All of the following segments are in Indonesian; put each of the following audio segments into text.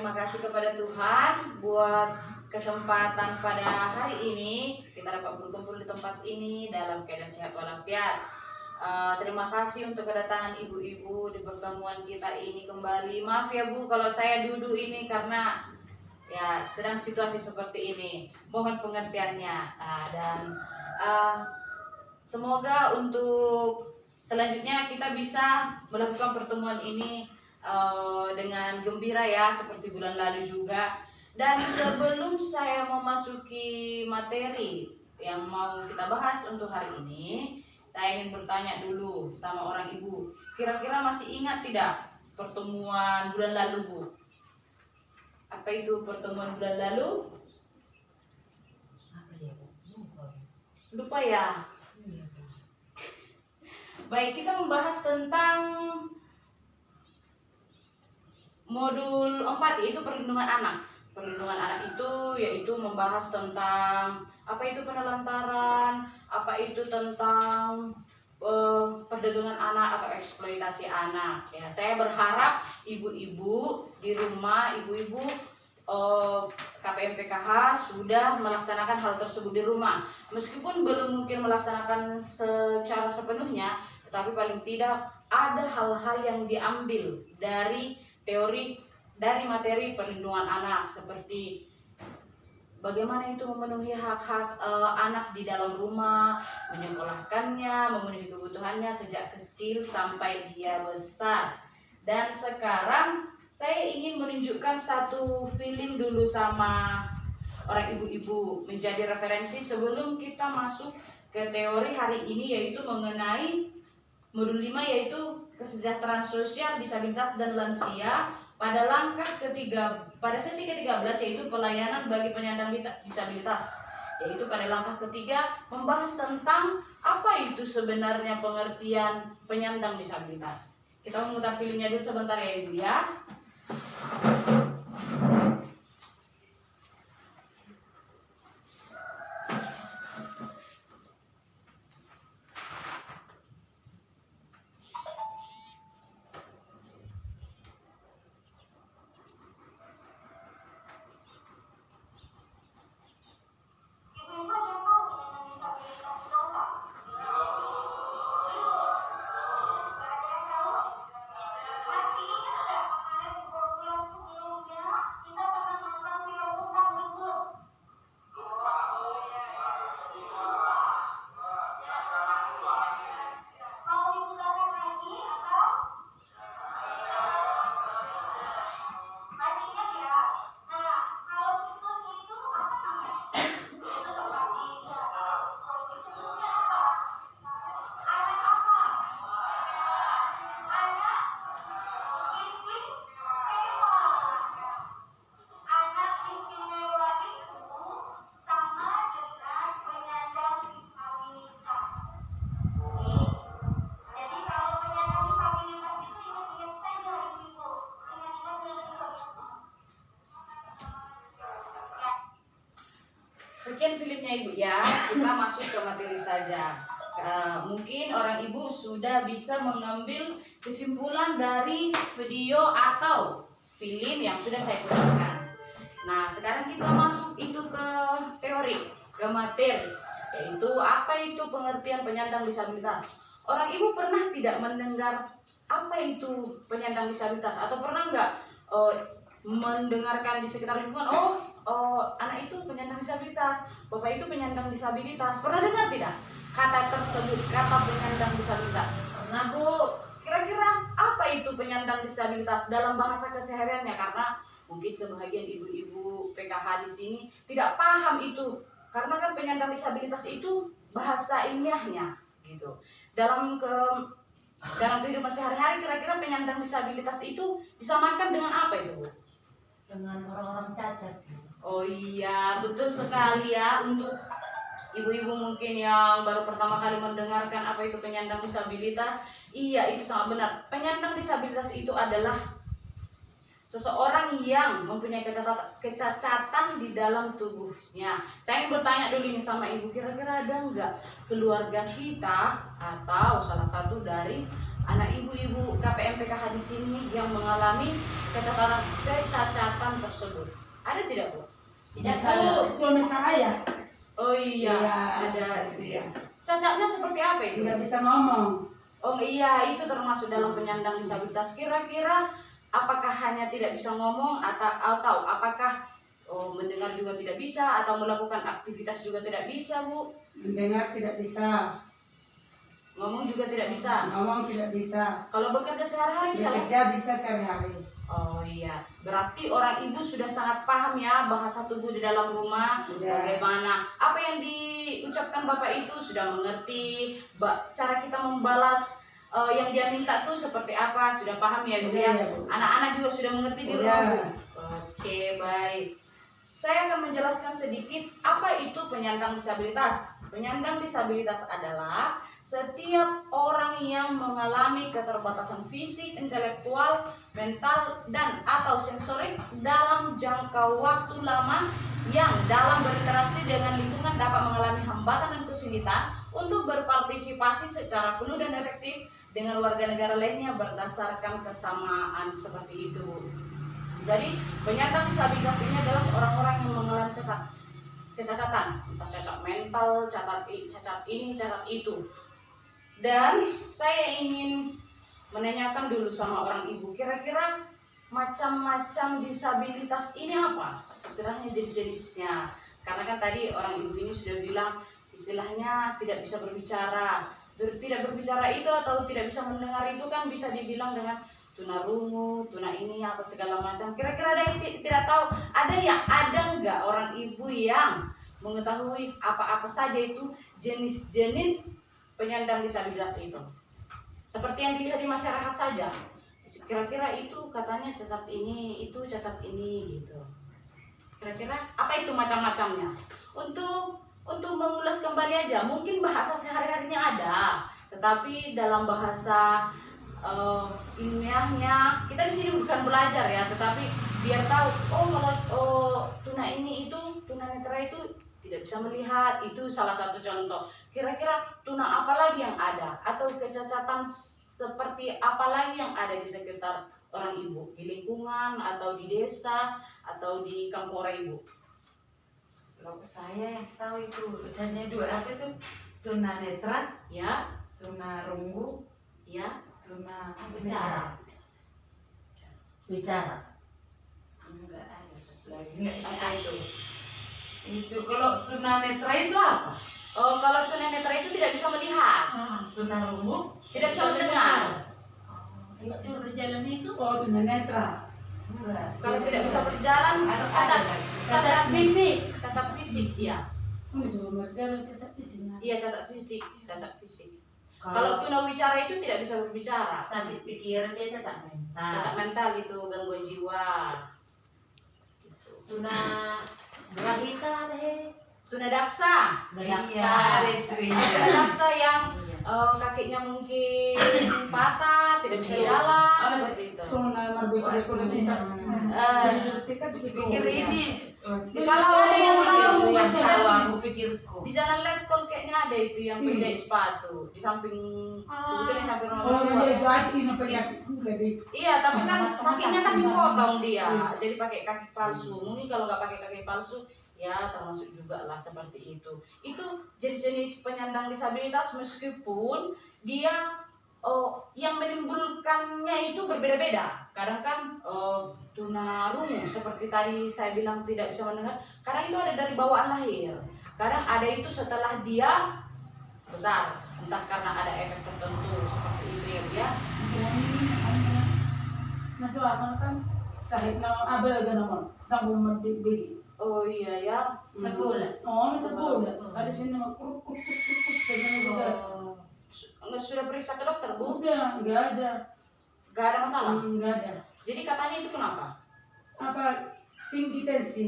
terima kasih kepada Tuhan buat kesempatan pada hari ini kita dapat berkumpul di tempat ini dalam keadaan sehat walafiat. Terima kasih untuk kedatangan ibu-ibu di pertemuan kita ini kembali. Maaf ya Bu kalau saya duduk ini karena ya sedang situasi seperti ini. Mohon pengertiannya. Semoga untuk selanjutnya kita bisa melakukan pertemuan ini dengan gembira ya, seperti bulan lalu juga. Dan sebelum saya memasuki materi yang mau kita bahas untuk hari ini, saya ingin bertanya dulu sama orang ibu. Kira-kira masih ingat tidak pertemuan bulan lalu Bu? Apa itu pertemuan bulan lalu? Lupa ya? Baik, kita membahas tentang modul 4 yaitu perlindungan anak. Perlindungan anak itu yaitu membahas tentang apa itu penelantaran, apa itu tentang perdagangan anak atau eksploitasi anak. Ya, saya berharap ibu-ibu di rumah, ibu-ibu KPM PKH sudah melaksanakan hal tersebut di rumah. Meskipun belum mungkin melaksanakan secara sepenuhnya, tetapi paling tidak ada hal-hal yang diambil dari teori, dari materi perlindungan anak, seperti bagaimana itu memenuhi hak-hak anak di dalam rumah, menyekolahkannya, memenuhi kebutuhannya sejak kecil sampai dia besar. Dan sekarang saya ingin menunjukkan satu film dulu sama orang ibu-ibu menjadi referensi sebelum kita masuk ke teori hari ini, yaitu mengenai modul 5 yaitu kesejahteraan sosial, disabilitas dan lansia pada sesi ke-13 yaitu pelayanan bagi penyandang disabilitas. Yaitu pada langkah ketiga membahas tentang apa itu sebenarnya pengertian penyandang disabilitas. Kita memutar filmnya dulu sebentar ya Ibu ya. Sekian filmnya Ibu ya, kita masuk ke materi saja. Mungkin orang ibu sudah bisa mengambil kesimpulan dari video atau film yang sudah saya putarkan. Nah, sekarang kita masuk itu ke teori, ke materi, yaitu apa itu pengertian penyandang disabilitas. Orang ibu pernah tidak mendengar apa itu penyandang disabilitas, atau pernah nggak mendengarkan di sekitar lingkungan, anak itu penyandang disabilitas, bapak itu penyandang disabilitas. Pernah dengar tidak kata tersebut, kata penyandang disabilitas? Nah Bu, kira-kira apa itu penyandang disabilitas dalam bahasa kesehariannya? Karena mungkin sebagian ibu-ibu PKH di sini tidak paham itu, karena kan penyandang disabilitas itu bahasa ilmiahnya gitu. Dalam kehidupan sehari-hari, kira-kira penyandang disabilitas itu disamakan dengan apa itu Bu? Dengan orang-orang cacat. Oh iya, betul sekali ya. Untuk ibu-ibu mungkin yang baru pertama kali mendengarkan apa itu penyandang disabilitas, iya itu sangat benar. Penyandang disabilitas itu adalah seseorang yang mempunyai kecacatan di dalam tubuhnya. Saya ingin bertanya dulu ini sama ibu, kira-kira ada nggak keluarga kita atau salah satu dari anak ibu-ibu KPM PKH di sini yang mengalami kecacatan hambatan tersebut. Ada tidak, Bu? Tidak Misal suami saya Oh iya, Iya. ada. Cacatnya seperti apa itu? tidak bisa ngomong. Oh iya, itu termasuk dalam penyandang disabilitas. Kira-kira apakah hanya tidak bisa ngomong atau apakah mendengar juga tidak bisa atau melakukan aktivitas juga tidak bisa, Bu? Mendengar tidak bisa, Ngomong juga tidak bisa. ngomong tidak bisa. Kalau bekerja sehari-hari misalnya. Bekerja bisa sehari-hari. Oh iya, berarti orang ibu sudah sangat paham ya bahasa tubuh di dalam rumah, Sudah. bagaimana apa yang diucapkan Bapak itu sudah mengerti, cara kita membalas yang dia minta tuh seperti apa, sudah paham ya Bu Sudah, ya. ya, Bu. Anak-anak juga sudah mengerti di Sudah. rumah Bu. Oke, baik. Saya akan menjelaskan sedikit apa itu penyandang disabilitas. Penyandang disabilitas adalah setiap orang yang mengalami keterbatasan fisik, intelektual, mental, dan atau sensorik dalam jangka waktu lama yang dalam berinteraksi dengan lingkungan dapat mengalami hambatan dan kesulitan untuk berpartisipasi secara penuh dan efektif dengan warga negara lainnya berdasarkan kesamaan seperti itu. Jadi penyandang disabilitas ini adalah orang-orang yang mengalami kecacatan, entah cacat mental, cacat ini, cacat itu. Dan saya ingin menanyakan dulu sama orang ibu, kira-kira macam-macam disabilitas ini apa? Istilahnya jenis-jenisnya. Karena kan tadi orang ibu ini sudah bilang istilahnya tidak bisa berbicara. Tidak berbicara itu atau tidak bisa mendengar itu kan bisa dibilang dengan tunarungu, tuna ini apa segala macam. Kira-kira ada yang tidak tahu, ada nggak orang ibu yang mengetahui apa-apa saja itu jenis-jenis penyandang disabilitas itu? Seperti yang dilihat di masyarakat saja. Kira-kira itu katanya cacat ini, itu cacat ini gitu. Kira-kira apa itu macam-macamnya? Untuk mengulas kembali aja, mungkin bahasa sehari-harinya ada, tetapi dalam bahasa ilmiahnya kita di sini bukan belajar ya, tetapi biar tahu kalau tuna ini itu tunanetra itu tidak bisa melihat, itu salah satu contoh. Kira-kira tuna apa lagi yang ada atau kecacatan seperti apa lagi yang ada di sekitar orang ibu, di lingkungan atau di desa atau di kampung orang ibu? Kalau saya yang tahu itu hanya dua, apa itu? Tunanetra, Ya, tunarungu, ya. tuna Bicara. Bicara. Enggak ada satu lagi. Enggak Apa itu? itu. Kalau tunanetra itu apa? Oh, kalau tunanetra itu tidak bisa melihat, Tunarungu tidak bisa mendengar. Itu berjalan itu tunanetra. enggak. Kalau tidak bisa berjalan, cacat fisik, cacat fisik ya. Kamu juga berjalan cacat di sini. Iya, cacat fisik. Kalau tunawicara itu tidak bisa berbicara. sakit pikiran dia cacat mental. Cacat mental itu gangguan jiwa. Gitu. Tuna grahita deh. Tunadaksa. Iya, itu iya. Tunadaksa yang Iya. kakinya mungkin patah, tidak bisa Iya. jalan seperti itu. Soalnya marbeka itu kita. Eh, Jadi kita Pikir ini Kalau ada yang tahu, yang kan, tahu aku pikirku. di jalan Letkol kayaknya ada itu yang penjahit sepatu di samping kebetulan di samping rumah tua. dia jadi ini penyakit gula deh. Iya, tapi kan kakinya kan dipotong dia, jadi pakai kaki palsu. Mungkin kalau nggak pakai kaki palsu, ya termasuk juga lah seperti itu. Itu jenis-jenis penyandang disabilitas meskipun dia yang menimbulkannya itu berbeda-beda. Kadang kan tunarungu seperti tadi saya bilang tidak bisa mendengar. Kadang itu ada dari bawaan lahir. Kadang ada itu setelah dia besar, entah karena ada efek tertentu seperti itu ya dia. Masuk akal kan sahib nama abel lagi nama tanggung mati. Oh iya ya. Sebulan. Oh, sebulan. Ada sini mah kuruk segala jelas. Nggak sudah periksa ke dokter, Bu? Udah, nggak ada. Nggak ada masalah. Nggak ada. Jadi katanya itu kenapa? Apa tinggi tensi?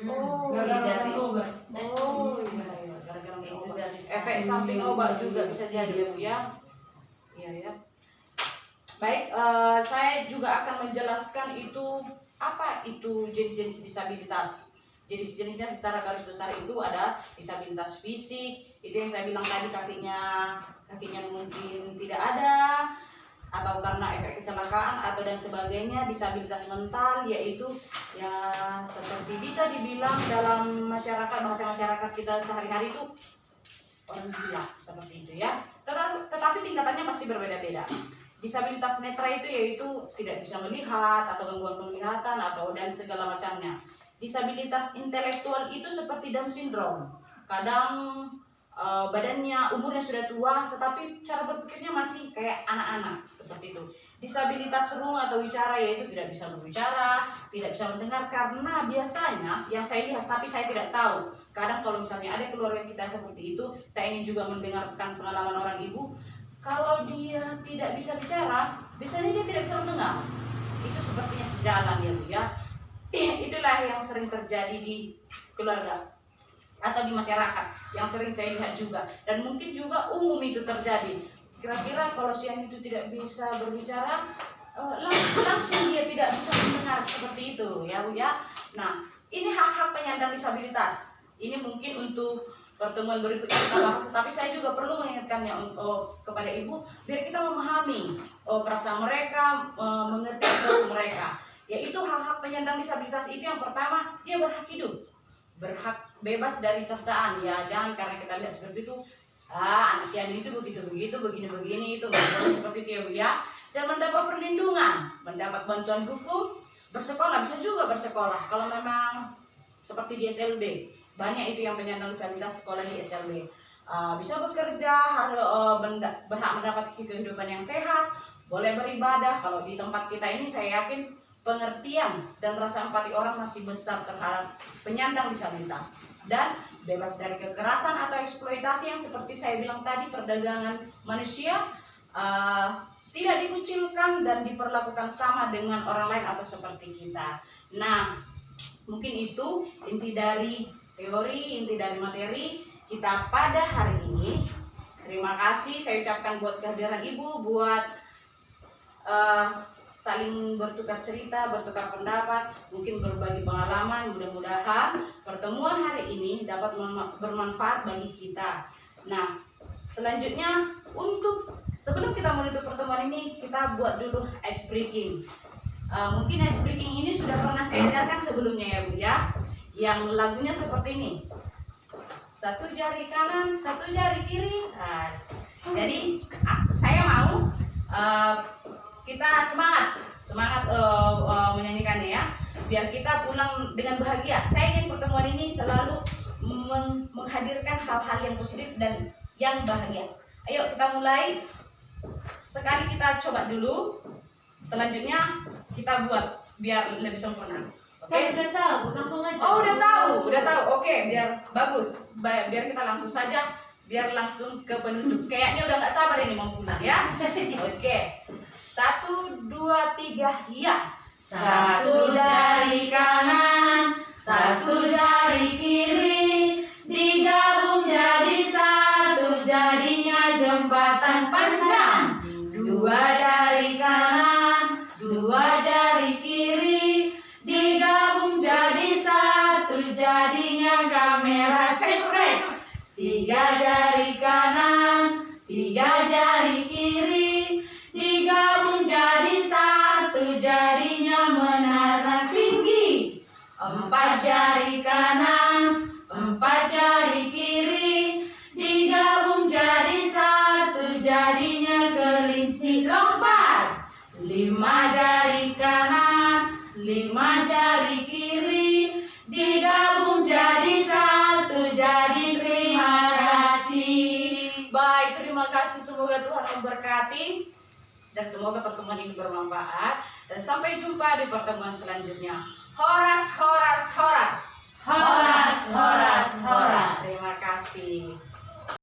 Oh, Gara-gara dari- obat. Oh iya iya, gara-gara Itu obat. dari Efek samping obat juga bisa jadi ya, Bu ya. Iya ya. Baik, saya juga akan menjelaskan itu apa itu jenis-jenis disabilitas. Jenis-jenisnya secara garis besar itu ada disabilitas fisik, itu yang saya bilang tadi kakinya mungkin tidak ada. atau karena efek kecelakaan atau dan sebagainya. Disabilitas mental yaitu ya seperti bisa dibilang dalam masyarakat, bahasa masyarakat kita sehari-hari itu orang gila seperti itu ya. Tetapi tingkatannya pasti berbeda-beda. Disabilitas netra itu yaitu tidak bisa melihat atau gangguan penglihatan atau dan segala macamnya. Disabilitas intelektual itu seperti Down syndrome. Kadang badannya, umurnya sudah tua, tetapi cara berpikirnya masih kayak anak-anak seperti itu. Disabilitas rung atau wicara yaitu tidak bisa berbicara, tidak bisa mendengar, karena biasanya yang saya lihat tapi saya tidak tahu. Kadang kalau misalnya ada keluarga kita seperti itu, saya ingin juga mendengarkan pengalaman orang ibu. Kalau dia tidak bisa bicara, biasanya dia tidak bisa mendengar. Itu sepertinya sejalan ya Bu ya. Itulah yang sering terjadi di keluarga atau di masyarakat yang sering saya lihat juga, dan mungkin juga umum itu terjadi. Kira-kira kalau si yang itu tidak bisa berbicara, langsung dia tidak bisa mendengar seperti itu ya Bu ya. Nah, ini hak-hak penyandang disabilitas. Ini mungkin untuk pertemuan berikutnya kita bahas, tapi saya juga perlu mengingatkannya kepada ibu biar kita memahami perasaan mereka, mengerti proses mereka. Yaitu hak-hak penyandang disabilitas itu yang pertama, dia berhak hidup, berhak bebas dari cercaan ya. Jangan karena kita lihat seperti itu, anak si Anu itu begitu begini itu nggak boleh seperti itu ya Bu ya. Dan mendapat perlindungan, mendapat bantuan hukum, bersekolah, bisa juga bersekolah kalau memang seperti di SLB. Banyak itu yang penyandang disabilitas sekolah di SLB. Bisa bekerja, berhak mendapat kehidupan yang sehat, boleh beribadah. Kalau di tempat kita ini saya yakin pengertian dan rasa empati orang masih besar terhadap penyandang disabilitas, dan bebas dari kekerasan atau eksploitasi yang seperti saya bilang tadi, perdagangan manusia, tidak dikucilkan dan diperlakukan sama dengan orang lain atau seperti kita. Nah, mungkin itu inti dari teori, inti dari materi kita pada hari ini. Terima kasih saya ucapkan buat kehadiran Ibu, buat saling bertukar cerita, bertukar pendapat, mungkin berbagi pengalaman. Mudah-mudahan pertemuan hari ini dapat bermanfaat bagi kita. Nah, selanjutnya sebelum kita menutup pertemuan ini, kita buat dulu ice breaking. Mungkin ice breaking ini sudah pernah saya ajarkan sebelumnya ya Bu ya. Yang lagunya seperti ini. Satu jari kanan, satu jari kiri. Nah, jadi saya mau kita semangat menyanyikannya ya, biar kita pulang dengan bahagia. Saya ingin pertemuan ini selalu menghadirkan hal-hal yang positif dan yang bahagia. Ayo kita mulai. Sekali kita coba dulu, selanjutnya kita buat biar lebih sempurna. Oke? Udah tahu, langsung aja. Oh, udah tahu. Oke, biar bagus. Biar kita langsung saja, biar langsung ke penutup. Kayaknya udah nggak sabar ini mau pulang ya. Oke. 1, 2, 3, ya. Satu jari kanan, satu jari kiri, digabung jadi satu, jadinya jembatan panjang. 2 jari kanan, 2 jari kiri, digabung jadi satu, jadinya kamera cekrek. 3 jari kanan, 3 jari kiri, digabung jadi satu, jadinya menara tinggi. 4 jari kanan, 4 jari kiri, digabung jadi satu, jadinya kelinci lompat. 5 jari kanan, 5 jari kiri, digabung jadi satu, jadi terima kasih. Baik, terima kasih. Semoga Tuhan memberkati dan semoga pertemuan ini bermanfaat, dan sampai jumpa di pertemuan selanjutnya. Horas